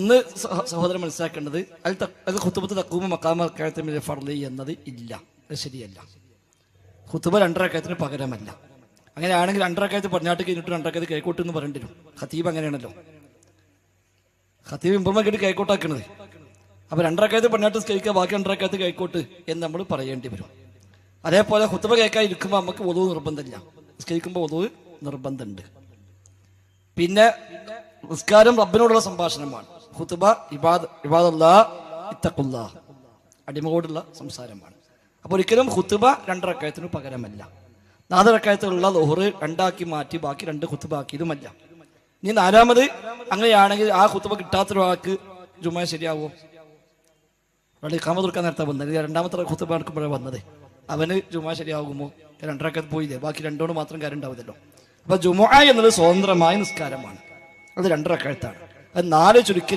ഇന്ന് സഹോദരൻ മനസ്സിലാക്കേണ്ടത് അത് ഖുതുബത്ത് തഖൂമു മഖാമ റക്അത്തൈൻ മിനൽ ഫർളി എന്നത് ഇല്ല, അത് ശരിയല്ല. ഖുതുബ 2 റക്അത്തിന് പകരമല്ല. അങ്ങനെയാണെങ്കിൽ 2 റക്അത്ത് പറഞ്ഞാട്ട് കഴിഞ്ഞിട്ട് 2 റക്അത്ത് കൈക്കോട്ട് എന്ന് പറയേണ്ടി വരും. ഖതീബ് അങ്ങനെയാണല്ലോ, ഖതീബ് ഇമ്പർമ കേട്ട് കൈക്കോട്ടാക്കുന്നത്. അപ്പോൾ 2 റക്അത്ത് പറഞ്ഞാട്ട് കഴിക്കുക, ബാക്കി 2 റക്അത്ത് കൈക്കോട്ട് എന്ന് നമ്മൾ പറയേണ്ടി വരും. അതേപോലെ ഖുതുബ കേൾക്കാൻ ഇരിക്കുമ്പോൾ നമുക്ക് wudu നിർബന്ധമില്ല, നിസ്കരിക്കുമ്പോൾ wudu നിർബന്ധമുണ്ട്. പിന്നെ നിസ്കാരം റബ്ബിനോടുള്ള സംഭാഷണമാണ്. ഖുതുബ ഇബാദല്ലാഹ് ഇത്തഖുല്ലാഹ്, അടിമയോടുള്ള സംസാരമാണ്. അപ്പോൾ ഒരിക്കലും ഖുതുബ 2 റക്അത്തിന് പകരമല്ല. 4 റക്അത്തുള്ള ളുഹർ 2 ആക്കി മാറ്റി ബാക്കി 2 ഖുതുബ ആക്കിയതുമല്ല. ഇനി 4ാമത് അങ്ങനെയാണെങ്കിൽ ആ ഖുതുബ കിട്ടാത്തൊരാൾക്ക് ജുമുഅ ശരിയാവോ? അവിടെ ഇഖാമത്ത് കൊടുക്കാൻ നേരത്തെ വന്നത്, 2ാമത്തെ ഖുതുബ എടുക്കുമ്പോഴാണ് വന്നത്. അവന് ജുമുഅ ശരിയാകുമോ? 2 റക്അത്ത് പോയില്ലേ, ബാക്കി 2 കൊണ്ട് മാത്രം കാര്യം ഉണ്ടാവില്ലല്ലോ. അപ്പൊ ജുമുഅ എന്നത് സ്വതന്ത്രമായ നിസ്കാരമാണ്, അത് 2 റക്അത്താണ്. അത് 4 ചുരുക്കി